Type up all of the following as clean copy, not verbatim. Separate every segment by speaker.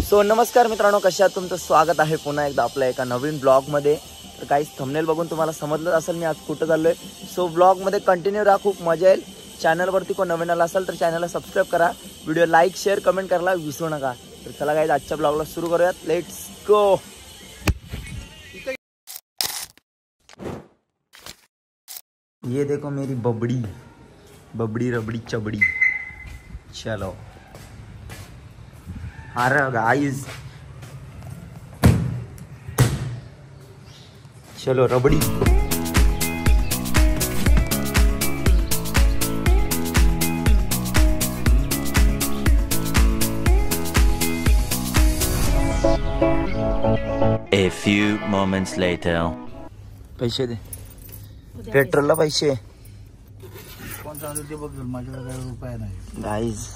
Speaker 1: So नमस्कार मित्रांनो, कशा आहात? तुमचं स्वागत आहे पुन्हा एकदा आपल्या एका नवीन ब्लॉगमध्ये. तर काहीच थंबनेल बघून तुम्हाला समजलं असेल मी आज कुठं चाललोय. सो ब्लॉगमध्ये कंटिन्यू राहा, खूप मजा येईल. चॅनलवरती कोण नवीन आला असेल तर चॅनलला सबस्क्राईब करा, व्हिडिओ लाईक शेअर कमेंट करायला विसरू नका. तर चला गाईज, आजच्या ब्लॉगला सुरू करूयात. Let's go. ये देखो मेरी बबड़ी बबड़ी रबड़ी चबड़ी. चलो अरे गाइस, चलो रबड़ी.
Speaker 2: A few moments later.
Speaker 1: पैसे दे, पेट्रोलला पैसे. गाइस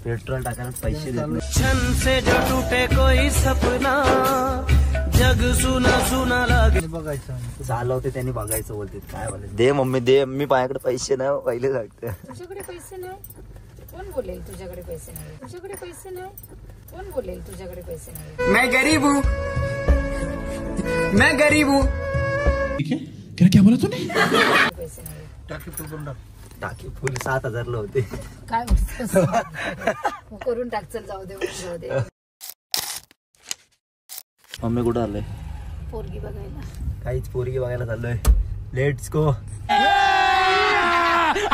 Speaker 1: पेट्रोल टाकायला पैसे देत नाही.
Speaker 3: छन से जो टूटे कोई सपना, जग सुना सुना लागे.
Speaker 1: चालवते त्यांनी बघायचं बोलते. काय बोलते? दे मम्मी दे, मी माझ्याकडे पैसे नाही पहिले सांगते.
Speaker 4: तुझ्याकडे पैसे नाही कोण बोलेल? तुझ्याकडे पैसे नाही, तुझ्याकडे पैसे नाही कोण बोलेल? तुझ्याकडे पैसे नाही.
Speaker 3: मैं गरीब हूँ, मैं गरीब हूँ.
Speaker 5: क्या बोला तूने?
Speaker 4: पैसे नाही.
Speaker 1: टाकी फुल 7,000 ला होते.
Speaker 4: काय बोलतोस? मग करून टाक, चल जाऊ दे जाऊ दे.
Speaker 1: मम्मी कुठं आलोय?
Speaker 4: पोरगी बघायला.
Speaker 1: काहीच पोरगी बघायला चाललोय. Let's go.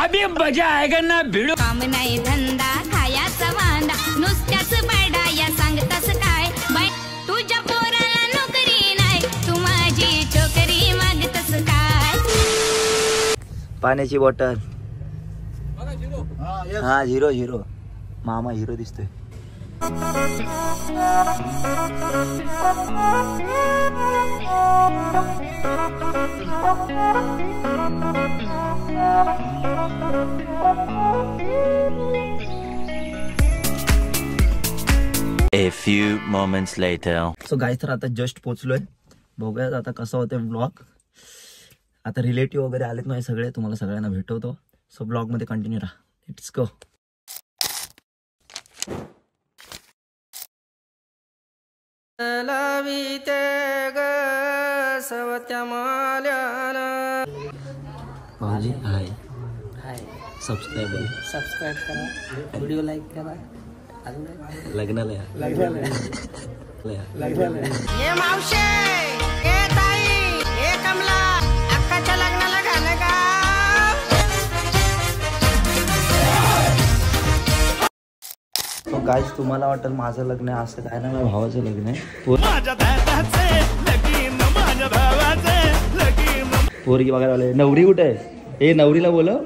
Speaker 3: अभी मजा आएगा ना भिडो.
Speaker 6: काम नाही धंदा खायाचा वांदा, नुसत्याच बडाया सांगतास काय बाय? तुझ्या पोराला नोकरी नाही, तू माझी छोकरी मागतस काय?
Speaker 1: पाण्याची बॉटल. हा हिरो हिरो मामा हिरो दिसतोय.
Speaker 2: A few moments later.
Speaker 1: So guys, तर आता जस्ट पोचलोय. बघूयात आता कसं होते ब्लॉग. आता रिलेटिव्ह वगैरे आलेत माझे सगळे, तुम्हाला सगळ्यांना भेटवतो. सो ब्लॉग मध्ये कंटिन्यू राहा. Let's go.
Speaker 3: लाविते ग सवत्या माल्याला.
Speaker 1: भाजी हाय
Speaker 4: हाय,
Speaker 1: सबस्क्राईब
Speaker 4: करा, व्हिडिओ लाईक करा.
Speaker 1: लग्नाला या.
Speaker 3: ये मावशे, ये ताई, ये कमला, अक्काच्या लग्नाला घाल का?
Speaker 1: तो गाईस, तुम्हाला वाटेल माझं लग्न आहे, असं काय ना, माझ्या भावाचं लग्न आहे. पोरगी बघायला आले. नवरी कुठे आहे? हे नवरीला बोलव.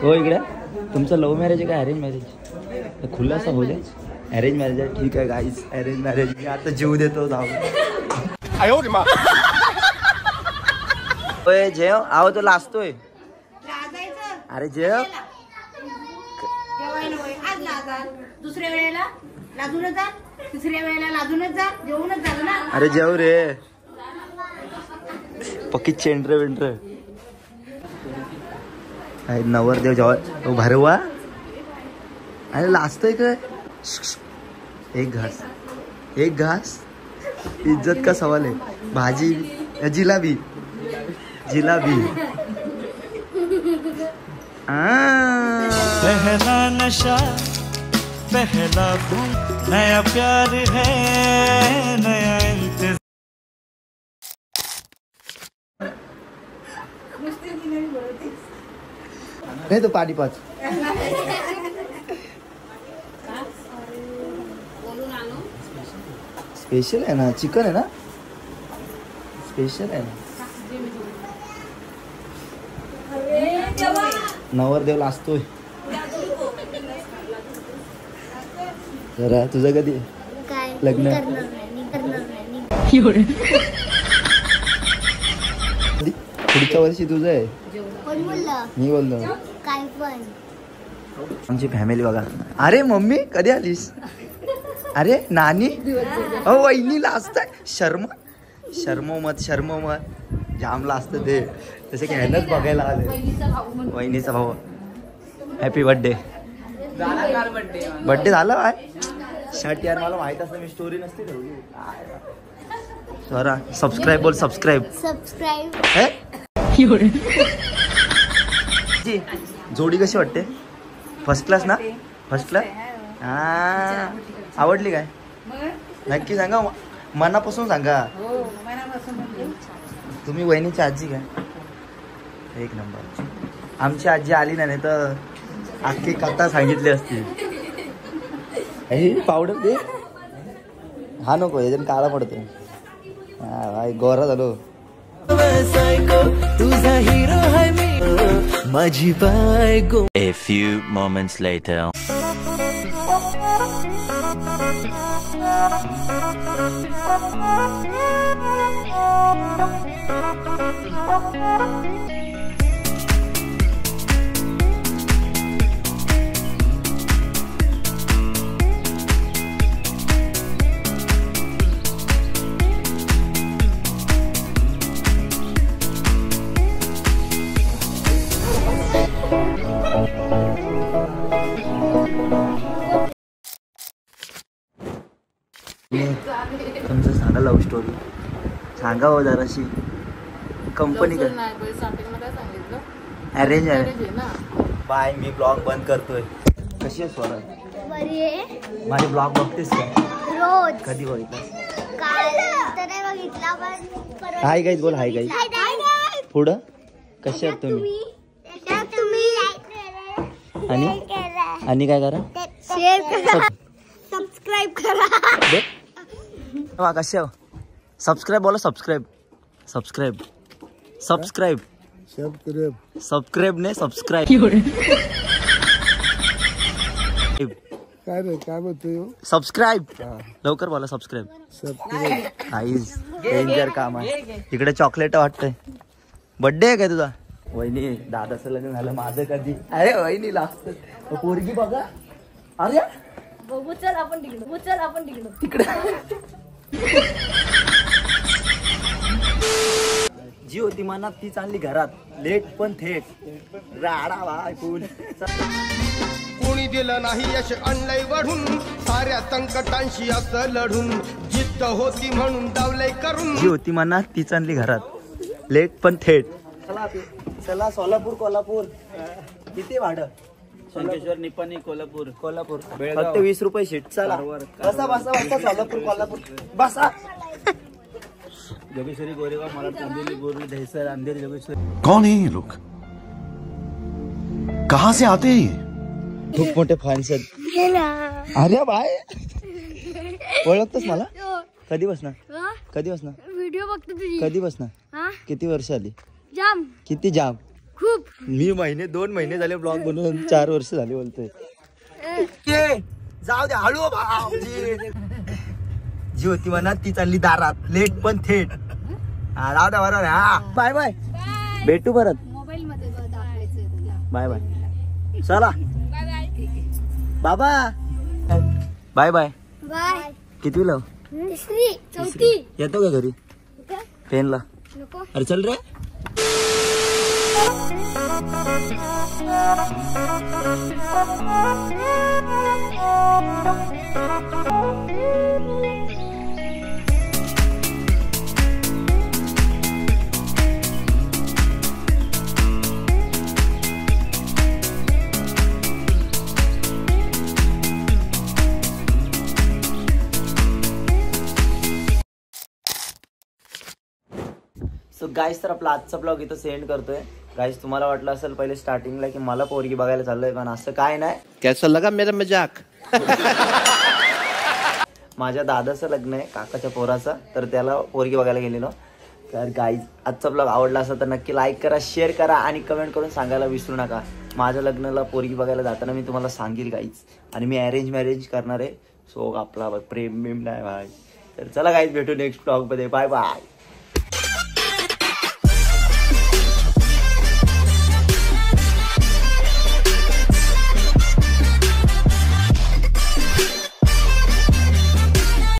Speaker 1: हो इकडे. तुमचं लव्ह मॅरेज आहे का अरेंज मॅरेज? खुलासा हो दे. अरेंज मॅरेज आहे. ठीक आहे गाईस, अरेंज मॅरेज. मी आता जीव देतो. जाऊ जेव. आहो तो लाजतोय. अरे जेव.
Speaker 6: दुसऱ्या वेळेला लाजूनच जा, तिसऱ्या वेळेला लाजूनच जा, जेवूनच झालं ना.
Speaker 1: अरे जेव रे. पक्की चेंडरे वेंडरे. नवरदेव जेव्हा भरवा. अरे लाजतोय काय? एक घास, एक घास. इज्जत का सवाल है. भाजी जिलाबी जिलाबी.
Speaker 3: पहला नशा पहला खून, नया प्यार है नया इंतजार.
Speaker 1: नाही तो पाणी पाच. स्पेशल आहे ना, चिकन आहे ना, स्पेशल आहे ना. नवरदेव लाजतोय जरा. तुझं कधी लग्न? पुढच्या वर्षी तुझं आहे. मी बोललो
Speaker 6: काय पण.
Speaker 1: आमची फॅमिली बघा. अरे मम्मी कधी आलीस? अरे नानी. अहो वहिनी लाजताय. शर्मो मत जामला असतं ते. तसे की ह्यानंच बघायला आले. वहिनीचा भाऊ. Happy birthday. बर्थडे झाला बाय शर्ट यार मला माहित असतं मी स्टोरी नसते ठेवली स्वरा सबस्क्राईब बोल सबस्क्राईब जोडी कशी वाटते फर्स्ट क्लास ना फर्स्ट क्लास हा आवडली काय नक्की सांगा मनापासून सांगा तुम्ही वहिनीची आजी काय एक नंबर आमची आजी आली नाही तर अख्खी कथा सांगितली असती पावडर दे हा नको याच्याने काळा पडतो हा भाई गोरा झालो तुझा हिरो आहे मी माझी बायको.
Speaker 2: A few moments later.
Speaker 1: तुमचं सांगा लव्ह स्टोरी सांगा हो जराशी कंपनी का अरेंज आहे बाय मी ब्लॉग बंद करतोय कशी आहे स्वरा माझे ब्लॉग बघतेस का
Speaker 7: रोज
Speaker 1: कधी बघितलं
Speaker 7: काल तर नाही बघितला पण
Speaker 1: हाय गाईज बोल हाय गाईज पुढं कशी आहात तुम्ही आणि काय करा
Speaker 7: शेअर करा सबस्क्राईब करा
Speaker 1: वा कसे हो सबस्क्राईब बोला सबस्क्राईब सबस्क्राईब सबस्क्राईब सबस्क्राईब नाही सबस्क्राईब
Speaker 8: काय रे काय बोलतोय
Speaker 1: सबस्क्राईब लवकर बोला सबस्क्राईब काहीच डेंजर काम आहे इकडे चॉकलेट वाटतंय बर्थडे आहे काय तुझा वहिनी दादाचं लग्न झालं माझं कधी अरे वहिनी लागत पोरगी बघा अरे
Speaker 7: चल आपण तिकडे
Speaker 1: जी होती मनात ती चालली घरात लेट पण थेट राडा बायकून
Speaker 9: कोणी दिलं नाही यश आणलंय वाढून साऱ्या संकटांशी असं लढून जिद्द होती म्हणून दावलंय करून
Speaker 1: जी होती मनात ती चालली घरात लेट पण थेट चला सोलापूर कोल्हापूर किती भाडं
Speaker 10: संकेश्वर निपाणी कोल्हापूर
Speaker 1: कोल्हापूर फक्त 20 रुपये शीट चला बसा बसा बसा सोलापूर कोल्हापूर बसा
Speaker 10: जोगेश्वरी गोरेगाव मराठ कांदिवली बोरली दहिसर अंधेरी जोगेश्वरी.
Speaker 5: कौन है ये लोग कहाँ से आते हैं ये
Speaker 1: खूप मोठे फॅन्स आहेत अरे बाय ओळखतोस मला कधी बसणार कधी बसणार
Speaker 7: व्हिडिओ बघतो तुझी
Speaker 1: कधी बसणार किती वर्ष आली
Speaker 7: जाम
Speaker 1: किती जाम
Speaker 7: खूप
Speaker 1: मी 2 महिने झाले ब्लॉग बनवून 4 वर्ष झाले बोलतोय जाऊ दे हळू जी होती मनात ती चालली दारात लेट पण थेट हा जाऊ द्या बरोबर हा बाय बाय भेटू परत
Speaker 4: मोबाईल मध्ये दाखवायचं
Speaker 1: बाय बाय चला बाबा बाय बाय
Speaker 7: बाय
Speaker 1: किती लव
Speaker 7: तिसरी चौथी
Speaker 1: येतो का घरी पेनला
Speaker 7: नको
Speaker 1: अरे चल रे सो गाईज तर आपला आजचा ब्लॉग इथं सेंड करतोय गाईज तुम्हाला वाटलं असेल पहिले स्टार्टिंगला की मला पोरगी बघायला चाललोय पण असं काय नाही
Speaker 9: कैसा लगा मेरा मजाक
Speaker 1: माझ्या दादाचं लग्न आहे काकाच्या पोराचं तर त्याला पोरगी बघायला गेलेलो तर गाईज आजचा ब्लॉग आवडला असेल तर नक्की लाईक करा शेअर करा आणि कमेंट करून सांगायला विसरू नका माझ्या लग्नाला पोरगी बघायला जाताना मी तुम्हाला सांगेल गाईज आणि मी अरेंज मॅरेज करणार आहे सो आपला प्रेम बिम नाही भाई तर चला गाईज भेटू नेक्स्ट ब्लॉगमध्ये बाय बाय